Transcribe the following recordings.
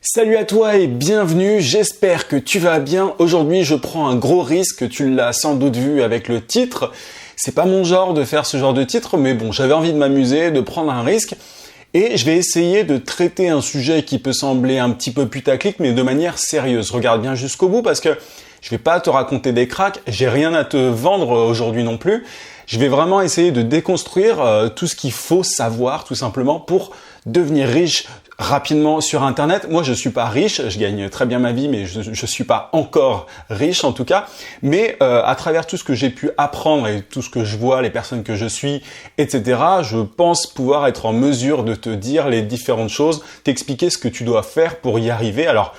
Salut à toi et bienvenue, j'espère que tu vas bien. Aujourd'hui, je prends un gros risque, tu l'as sans doute vu avec le titre. C'est pas mon genre de faire ce genre de titre, mais bon, j'avais envie de m'amuser, de prendre un risque. Et je vais essayer de traiter un sujet qui peut sembler un petit peu putaclic, mais de manière sérieuse. Regarde bien jusqu'au bout parce que je vais pas te raconter des cracks, j'ai rien à te vendre aujourd'hui non plus. Je vais vraiment essayer de déconstruire tout ce qu'il faut savoir tout simplement pour devenir riche rapidement sur Internet. Moi, je suis pas riche, je gagne très bien ma vie, mais je suis pas encore riche en tout cas. Mais à travers tout ce que j'ai pu apprendre et tout ce que je vois, les personnes que je suis, etc., je pense pouvoir être en mesure de te dire les différentes choses, t'expliquer ce que tu dois faire pour y arriver. Alors,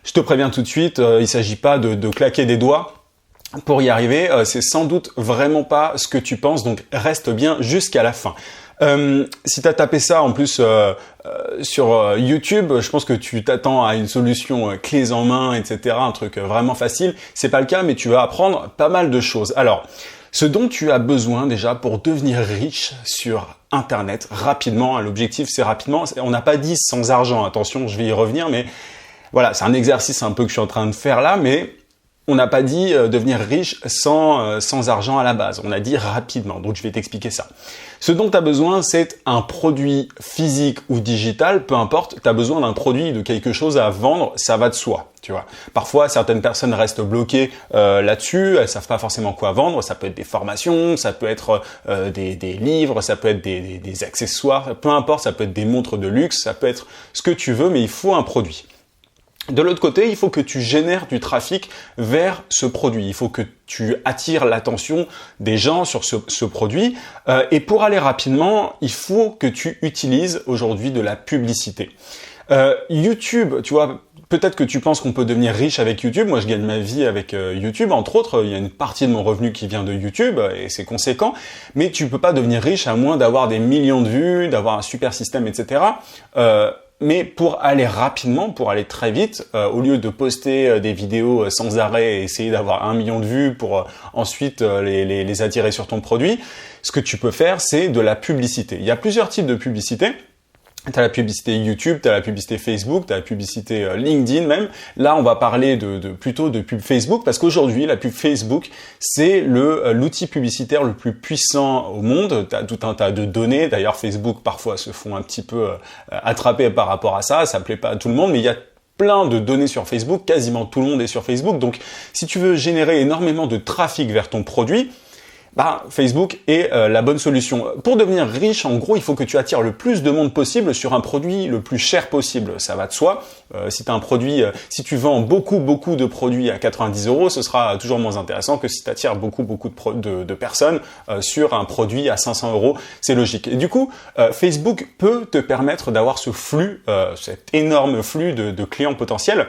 je te préviens tout de suite, il s'agit pas de claquer des doigts. Pour y arriver, c'est sans doute vraiment pas ce que tu penses, donc reste bien jusqu'à la fin. Si tu as tapé ça en plus sur YouTube, je pense que tu t'attends à une solution clés en main, etc., un truc vraiment facile. C'est pas le cas, mais tu vas apprendre pas mal de choses. Alors, ce dont tu as besoin déjà pour devenir riche sur Internet rapidement, hein, l'objectif c'est rapidement. On n'a pas dit sans argent, attention, je vais y revenir, mais voilà, c'est un exercice un peu que je suis en train de faire là, mais on n'a pas dit devenir riche sans argent à la base. On a dit rapidement. Donc, je vais t'expliquer ça. Ce dont tu as besoin, c'est un produit physique ou digital. Peu importe, tu as besoin d'un produit, de quelque chose à vendre. Ça va de soi, tu vois. Parfois, certaines personnes restent bloquées là-dessus. Elles savent pas forcément quoi vendre. Ça peut être des formations, ça peut être des livres, ça peut être des accessoires. Peu importe, ça peut être des montres de luxe, ça peut être ce que tu veux, mais il faut un produit. De l'autre côté, il faut que tu génères du trafic vers ce produit. Il faut que tu attires l'attention des gens sur ce produit. Et pour aller rapidement, il faut que tu utilises aujourd'hui de la publicité. YouTube, tu vois, peut-être que tu penses qu'on peut devenir riche avec YouTube. Moi, je gagne ma vie avec YouTube. Entre autres, il y a une partie de mon revenu qui vient de YouTube et c'est conséquent. Mais tu peux pas devenir riche à moins d'avoir des millions de vues, d'avoir un super système, etc. Mais pour aller rapidement, pour aller très vite, au lieu de poster des vidéos sans arrêt et essayer d'avoir 1 million de vues pour ensuite les attirer sur ton produit, ce que tu peux faire, c'est de la publicité. Il y a plusieurs types de publicité. Tu as la publicité YouTube, tu as la publicité Facebook, tu as la publicité LinkedIn même. Là, on va parler plutôt de pub Facebook parce qu'aujourd'hui, la pub Facebook, c'est l'outil publicitaire le plus puissant au monde. Tu as tout un tas de données. D'ailleurs, Facebook, parfois, se font un petit peu attraper par rapport à ça. Ça plaît pas à tout le monde, mais il y a plein de données sur Facebook. Quasiment tout le monde est sur Facebook. Donc, si tu veux générer énormément de trafic vers ton produit, Facebook est la bonne solution. Pour devenir riche, en gros, il faut que tu attires le plus de monde possible sur un produit le plus cher possible. Ça va de soi. Si tu as un produit, si tu vends beaucoup de produits à 90 €, ce sera toujours moins intéressant que si tu attires beaucoup de personnes sur un produit à 500 €. C'est logique. Et du coup, Facebook peut te permettre d'avoir ce flux, cet énorme flux de clients potentiels,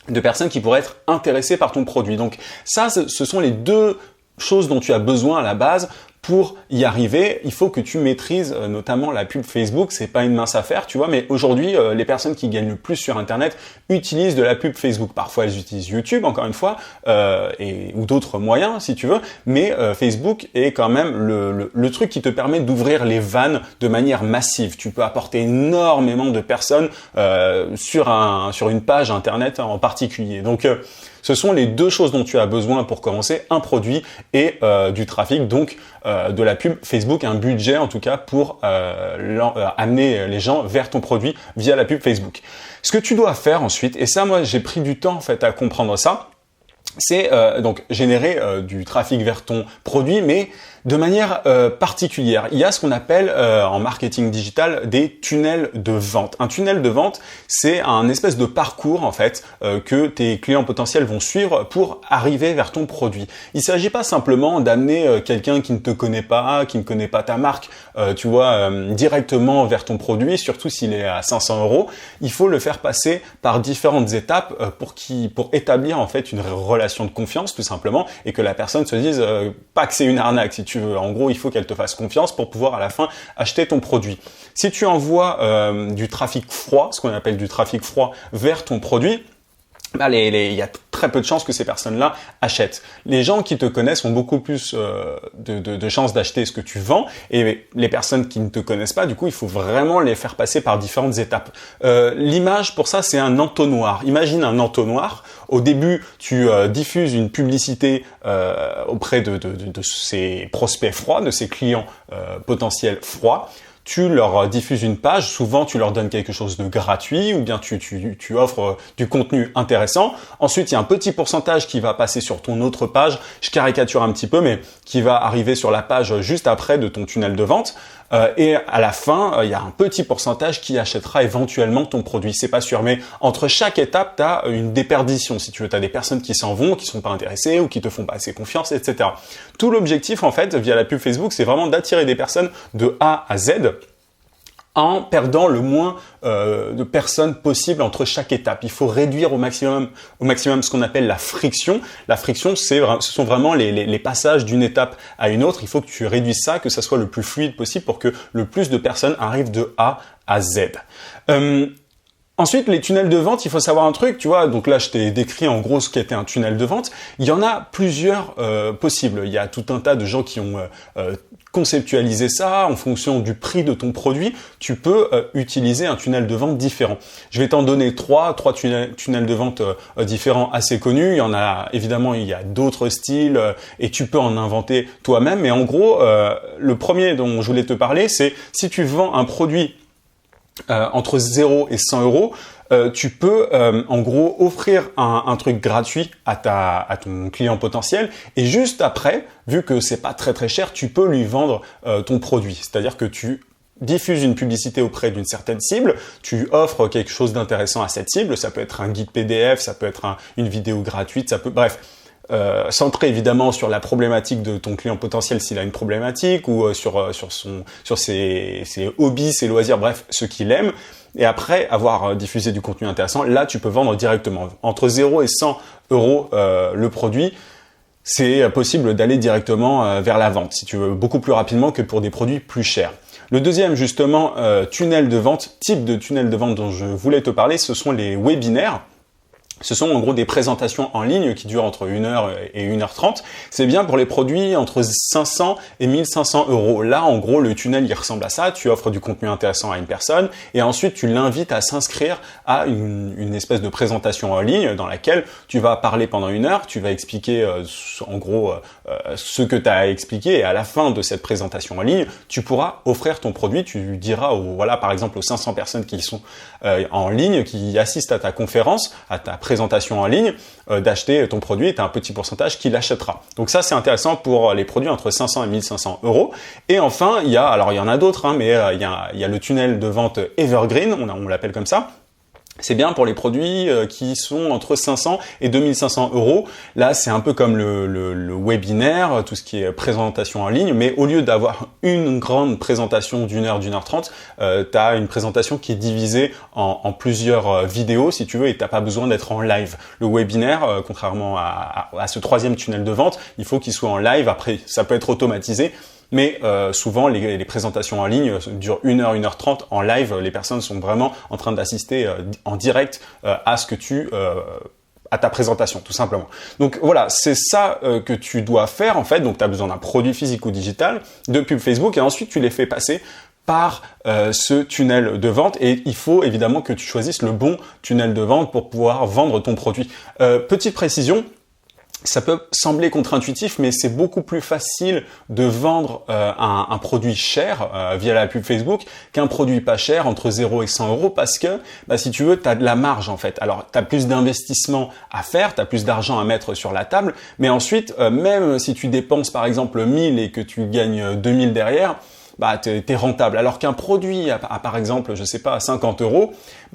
de personnes qui pourraient être intéressées par ton produit. Donc ça, ce sont les deux choses dont tu as besoin à la base. Pour y arriver, il faut que tu maîtrises notamment la pub Facebook. C'est pas une mince affaire, tu vois, mais aujourd'hui, les personnes qui gagnent le plus sur Internet utilisent de la pub Facebook. Parfois, elles utilisent YouTube, encore une fois, ou d'autres moyens, si tu veux, mais Facebook est quand même le truc qui te permet d'ouvrir les vannes de manière massive. Tu peux apporter énormément de personnes sur une page Internet en particulier. Donc, ce sont les deux choses dont tu as besoin pour commencer, un produit et du trafic, donc de la pub Facebook, un budget en tout cas pour amener les gens vers ton produit via la pub Facebook. Ce que tu dois faire ensuite, et ça moi j'ai pris du temps en fait à comprendre ça, c'est donc générer du trafic vers ton produit, mais de manière particulière. Il y a ce qu'on appelle en marketing digital des tunnels de vente. Un tunnel de vente, c'est un espèce de parcours en fait que tes clients potentiels vont suivre pour arriver vers ton produit. Il ne s'agit pas simplement d'amener quelqu'un qui ne te connaît pas, qui ne connaît pas ta marque, directement vers ton produit, surtout s'il est à 500 €. Il faut le faire passer par différentes étapes pour établir en fait une relation de confiance tout simplement et que la personne se dise pas que c'est une arnaque si tu veux. En gros, il faut qu'elle te fasse confiance pour pouvoir à la fin acheter ton produit. Si tu envoies du trafic froid, ce qu'on appelle du trafic froid vers ton produit, il y a très peu de chances que ces personnes-là achètent. Les gens qui te connaissent ont beaucoup plus de chances d'acheter ce que tu vends, et les personnes qui ne te connaissent pas, du coup, il faut vraiment les faire passer par différentes étapes. L'image pour ça, c'est un entonnoir. Imagine un entonnoir. Au début, tu diffuses une publicité auprès de ces prospects froids, de ces clients potentiels froids. Tu leur diffuses une page, souvent tu leur donnes quelque chose de gratuit ou bien tu offres du contenu intéressant. Ensuite, il y a un petit pourcentage qui va passer sur ton autre page, je caricature un petit peu, mais qui va arriver sur la page juste après de ton tunnel de vente. Et à la fin, il y a un petit pourcentage qui achètera éventuellement ton produit. C'est pas sûr, mais entre chaque étape, tu as une déperdition. Si tu veux, tu as des personnes qui s'en vont, qui sont pas intéressées ou qui te font pas assez confiance, etc. Tout l'objectif, en fait, via la pub Facebook, c'est vraiment d'attirer des personnes de A à Z en perdant le moins de personnes possible entre chaque étape. Il faut réduire au maximum ce qu'on appelle la friction. La friction, ce sont vraiment les passages d'une étape à une autre. Il faut que tu réduises ça, que ça soit le plus fluide possible pour que le plus de personnes arrivent de A à Z. Ensuite, les tunnels de vente, il faut savoir un truc, tu vois, donc là je t'ai décrit en gros ce qu'était un tunnel de vente. Il y en a plusieurs possibles. Il y a tout un tas de gens qui ont conceptualisé ça en fonction du prix de ton produit. Tu peux utiliser un tunnel de vente différent. Je vais t'en donner trois tunnels de vente différents assez connus. Il y en a, évidemment, il y a d'autres styles et tu peux en inventer toi-même. Mais en gros, le premier dont je voulais te parler, c'est si tu vends un produit entre 0 et 100 euros, tu peux en gros offrir un truc gratuit à ton client potentiel et juste après, vu que c'est pas très très cher, tu peux lui vendre ton produit. C'est-à-dire que tu diffuses une publicité auprès d'une certaine cible, tu offres quelque chose d'intéressant à cette cible, ça peut être un guide PDF, ça peut être une vidéo gratuite, ça peut, bref. Centré évidemment sur la problématique de ton client potentiel s'il a une problématique ou sur ses hobbies, ses loisirs, bref, ce qu'il aime. Et après avoir diffusé du contenu intéressant, là tu peux vendre directement. Entre 0 et 100 euros le produit, c'est possible d'aller directement vers la vente, si tu veux, beaucoup plus rapidement que pour des produits plus chers. Le deuxième justement tunnel de vente, type de tunnel de vente dont je voulais te parler, ce sont les webinaires. Ce sont en gros des présentations en ligne qui durent entre 1h et 1h30. C'est bien pour les produits entre 500 et 1500 euros. Là, en gros, le tunnel, il ressemble à ça. Tu offres du contenu intéressant à une personne et ensuite, tu l'invites à s'inscrire à une espèce de présentation en ligne dans laquelle tu vas parler pendant 1 heure. Tu vas expliquer en gros ce que tu as expliqué et à la fin de cette présentation en ligne, tu pourras offrir ton produit. Tu diras par exemple aux 500 personnes qui sont en ligne, qui assistent à ta conférence, à ta présentation en ligne, d'acheter ton produit et tu as un petit pourcentage qui l'achètera. Donc ça, c'est intéressant pour les produits entre 500 et 1500 euros. Et enfin, il y en a d'autres, mais il y a le tunnel de vente Evergreen, on l'appelle comme ça. C'est bien pour les produits qui sont entre 500 et 2500 euros. Là, c'est un peu comme le webinaire, tout ce qui est présentation en ligne, mais au lieu d'avoir une grande présentation d'1 heure, d'1h30, tu as une présentation qui est divisée en plusieurs vidéos, si tu veux, et tu n'as pas besoin d'être en live. Le webinaire, contrairement à ce troisième tunnel de vente, il faut qu'il soit en live. Après, ça peut être automatisé. Mais souvent, les présentations en ligne durent 1 heure, 1h30 en live. Les personnes sont vraiment en train d'assister en direct à ta présentation, tout simplement. Donc voilà, c'est ça que tu dois faire en fait. Donc tu as besoin d'un produit physique ou digital, de pub Facebook, et ensuite tu les fais passer par ce tunnel de vente, et il faut évidemment que tu choisisses le bon tunnel de vente pour pouvoir vendre ton produit. Petite précision, ça peut sembler contre-intuitif, mais c'est beaucoup plus facile de vendre un produit cher via la pub Facebook qu'un produit pas cher entre 0 et 100 euros parce que, si tu veux, tu as de la marge en fait. Alors, tu as plus d'investissement à faire, tu as plus d'argent à mettre sur la table, mais ensuite, même si tu dépenses par exemple 1000 et que tu gagnes 2000 derrière, t'es rentable. Alors qu'un produit par exemple, je sais pas, à 50 euros,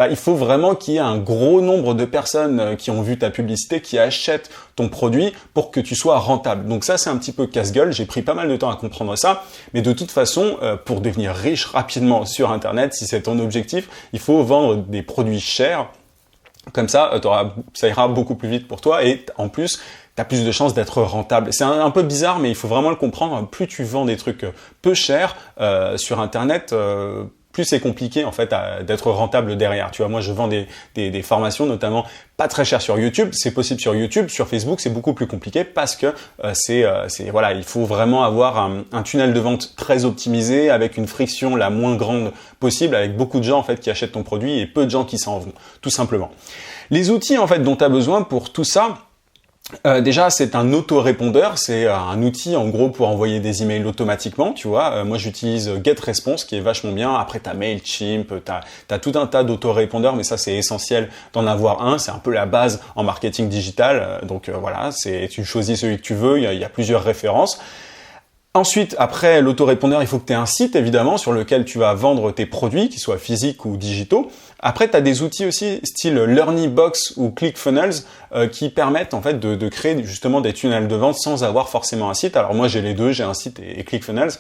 il faut vraiment qu'il y ait un gros nombre de personnes qui ont vu ta publicité, qui achètent ton produit pour que tu sois rentable. Donc ça, c'est un petit peu casse-gueule. J'ai pris pas mal de temps à comprendre ça. Mais de toute façon, pour devenir riche rapidement sur Internet, si c'est ton objectif, il faut vendre des produits chers. Comme ça, ça ira beaucoup plus vite pour toi et en plus, tu as plus de chances d'être rentable. C'est un peu bizarre, mais il faut vraiment le comprendre. Plus tu vends des trucs peu chers sur Internet, plus c'est compliqué en fait d'être rentable derrière. Tu vois, moi je vends des formations notamment pas très chères sur YouTube. C'est possible sur YouTube, sur Facebook c'est beaucoup plus compliqué parce que voilà, il faut vraiment avoir un tunnel de vente très optimisé avec une friction la moins grande possible, avec beaucoup de gens en fait qui achètent ton produit et peu de gens qui s'en vont, tout simplement. Les outils en fait dont tu as besoin pour tout ça. Déjà, c'est un autorépondeur, c'est un outil en gros pour envoyer des emails automatiquement, tu vois. Moi, j'utilise GetResponse qui est vachement bien. Après, t'as Mailchimp, t'as tout un tas d'autorépondeurs, mais ça, c'est essentiel d'en avoir un. C'est un peu la base en marketing digital. Donc voilà, tu choisis celui que tu veux. Il y a plusieurs références. Ensuite, après l'autorépondeur, il faut que tu aies un site évidemment sur lequel tu vas vendre tes produits, qu'ils soient physiques ou digitaux. Après, tu as des outils aussi style LearnyBox ou ClickFunnels qui permettent en fait de créer justement des tunnels de vente sans avoir forcément un site. Alors moi, j'ai les deux, j'ai un site et ClickFunnels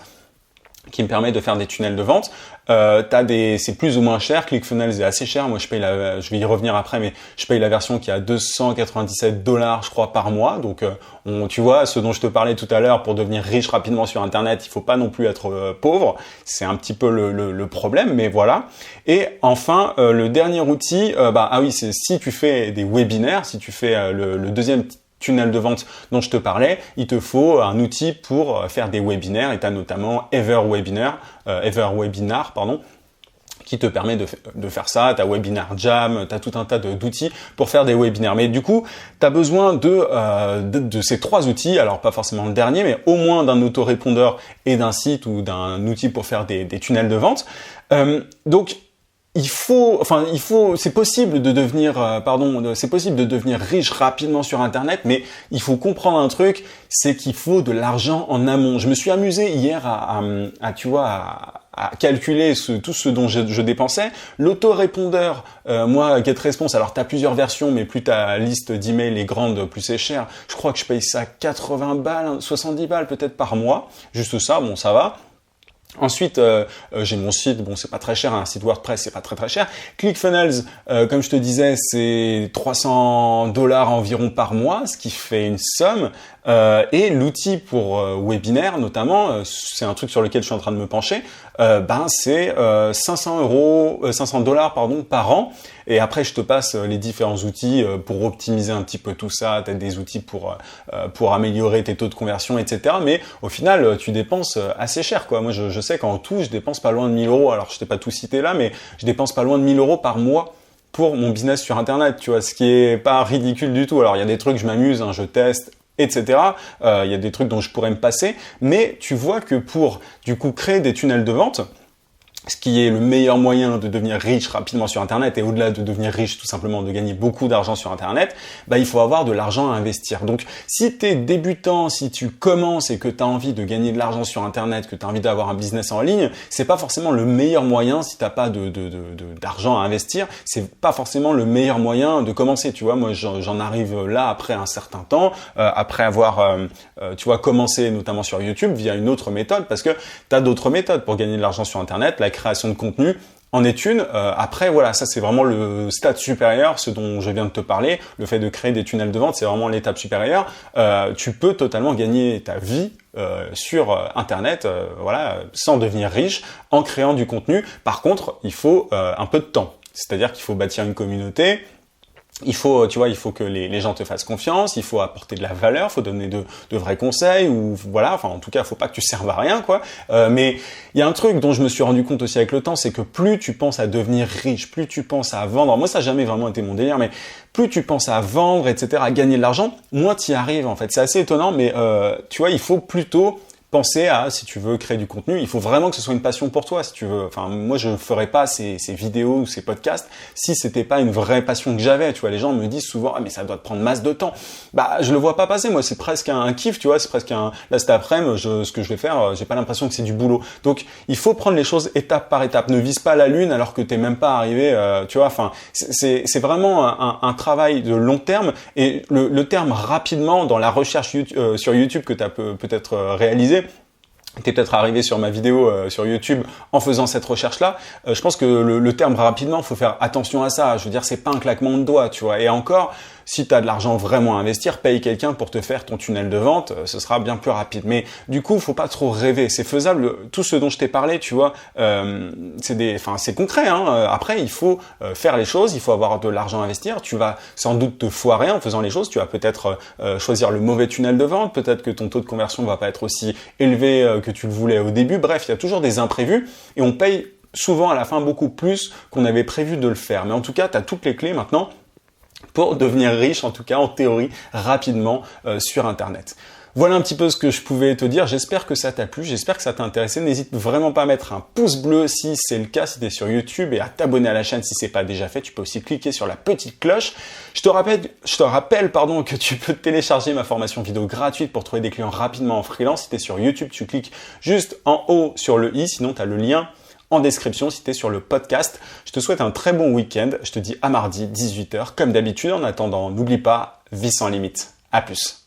qui me permet de faire des tunnels de vente. C'est plus ou moins cher. ClickFunnels est assez cher. Moi, je vais y revenir après, mais je paye la version qui est à $297, je crois, par mois. Donc, tu vois, ce dont je te parlais tout à l'heure, pour devenir riche rapidement sur Internet, il faut pas non plus être pauvre. C'est un petit peu le problème, mais voilà. Et enfin, le dernier outil, c'est si tu fais des webinaires, si tu fais le deuxième tunnel de vente dont je te parlais, il te faut un outil pour faire des webinaires et tu as notamment Everwebinar, qui te permet de faire ça. Tu as Webinar Jam, tu as tout un tas d'outils pour faire des webinaires. Mais du coup, tu as besoin de ces trois outils, alors pas forcément le dernier, mais au moins d'un autorépondeur et d'un site ou d'un outil pour faire des tunnels de vente. Donc, c'est possible de devenir riche rapidement sur Internet, mais il faut comprendre un truc, c'est qu'il faut de l'argent en amont. Je me suis amusé hier à calculer tout ce dont je dépensais. L'autorépondeur, moi, GetResponse, alors t'as plusieurs versions, mais plus ta liste d'emails est grande, plus c'est cher. Je crois que je paye ça 80 balles, 70 balles peut-être par mois. Juste ça, bon, ça va. Ensuite, j'ai mon site, bon c'est pas très cher, un site WordPress c'est pas très cher. ClickFunnels, comme je te disais, c'est $300 environ par mois, ce qui fait une somme. Et l'outil pour webinaire notamment, c'est un truc sur lequel je suis en train de me pencher. C'est $500 par an. Et après, je te passe les différents outils pour optimiser un petit peu tout ça. Tu as des outils pour améliorer tes taux de conversion, etc. Mais au final, tu dépenses assez cher, quoi. Moi, je sais qu'en tout, je dépense pas loin de 1 000 euros. Alors, je t'ai pas tout cité là, mais je dépense pas loin de 1 000 euros par mois pour mon business sur Internet, tu vois, ce qui est pas ridicule du tout. Alors, il y a des trucs, je m'amuse, hein, je teste, etc. Il y a des trucs dont je pourrais me passer. Mais tu vois que pour, du coup, créer des tunnels de vente, ce qui est le meilleur moyen de devenir riche rapidement sur Internet et au-delà de devenir riche, tout simplement de gagner beaucoup d'argent sur Internet, il faut avoir de l'argent à investir. Donc, si tu es débutant, si tu commences et que tu as envie de gagner de l'argent sur Internet, que tu as envie d'avoir un business en ligne, c'est pas forcément le meilleur moyen si t'as pas d'argent à investir. C'est pas forcément le meilleur moyen de commencer. Tu vois, moi, j'en arrive là après un certain temps, après avoir, commencé notamment sur YouTube via une autre méthode, parce que tu as d'autres méthodes pour gagner de l'argent sur Internet. La création de contenu en est une. Après, voilà, ça c'est vraiment le stade supérieur, ce dont je viens de te parler. Le fait de créer des tunnels de vente, c'est vraiment l'étape supérieure. Tu peux totalement gagner ta vie sur Internet, sans devenir riche, en créant du contenu. Par contre, il faut un peu de temps. C'est-à-dire qu'il faut bâtir une communauté. Il faut que les gens te fassent confiance, il faut apporter de la valeur, il faut donner de vrais conseils, ou voilà, en tout cas, faut pas que tu serves à rien, quoi. Mais il y a un truc dont je me suis rendu compte aussi avec le temps, c'est que plus tu penses à devenir riche, plus tu penses à vendre, moi ça n'a jamais vraiment été mon délire, mais plus tu penses à vendre, etc., à gagner de l'argent, moins tu y arrives, en fait. C'est assez étonnant, mais il faut plutôt penser à, si tu veux créer du contenu, il faut vraiment que ce soit une passion pour toi, si tu veux. Enfin, moi, je ne ferais pas ces vidéos ou ces podcasts si c'était pas une vraie passion que j'avais. Tu vois, les gens me disent souvent, ah, mais ça doit te prendre masse de temps. Je le vois pas passer. Moi, c'est presque un kiff, tu vois. C'est presque là, cet après-midi, ce que je vais faire, j'ai pas l'impression que c'est du boulot. Donc, il faut prendre les choses étape par étape. Ne vise pas la lune alors que t'es même pas arrivé, tu vois. Enfin, c'est vraiment un travail de long terme, et le terme rapidement dans la recherche sur YouTube que tu as peut-être réalisé. T'es peut-être arrivé sur ma vidéo sur YouTube en faisant cette recherche-là. Je pense que le terme rapidement, faut faire attention à ça. Je veux dire, c'est pas un claquement de doigts, tu vois. Et encore, si tu as de l'argent vraiment à investir, paye quelqu'un pour te faire ton tunnel de vente, ce sera bien plus rapide. Mais du coup, faut pas trop rêver, c'est faisable. Tout ce dont je t'ai parlé, tu vois, c'est concret. Après, il faut faire les choses, il faut avoir de l'argent à investir. Tu vas sans doute te foirer en faisant les choses. Tu vas peut-être choisir le mauvais tunnel de vente, peut-être que ton taux de conversion va pas être aussi élevé que tu le voulais au début. Bref, il y a toujours des imprévus et on paye souvent à la fin beaucoup plus qu'on avait prévu de le faire. Mais en tout cas, tu as toutes les clés maintenant pour devenir riche, en tout cas en théorie, rapidement sur Internet. Voilà un petit peu ce que je pouvais te dire. J'espère que ça t'a plu, j'espère que ça t'a intéressé. N'hésite vraiment pas à mettre un pouce bleu si c'est le cas, si tu es sur YouTube, et à t'abonner à la chaîne si c'est pas déjà fait. Tu peux aussi cliquer sur la petite cloche. Je te rappelle que tu peux télécharger ma formation vidéo gratuite pour trouver des clients rapidement en freelance. Si tu es sur YouTube, tu cliques juste en haut sur le i, sinon tu as le lien en description si tu es sur le podcast. Je te souhaite un très bon week-end. Je te dis à mardi, 18h, comme d'habitude. En attendant, n'oublie pas, vie sans limite. À plus.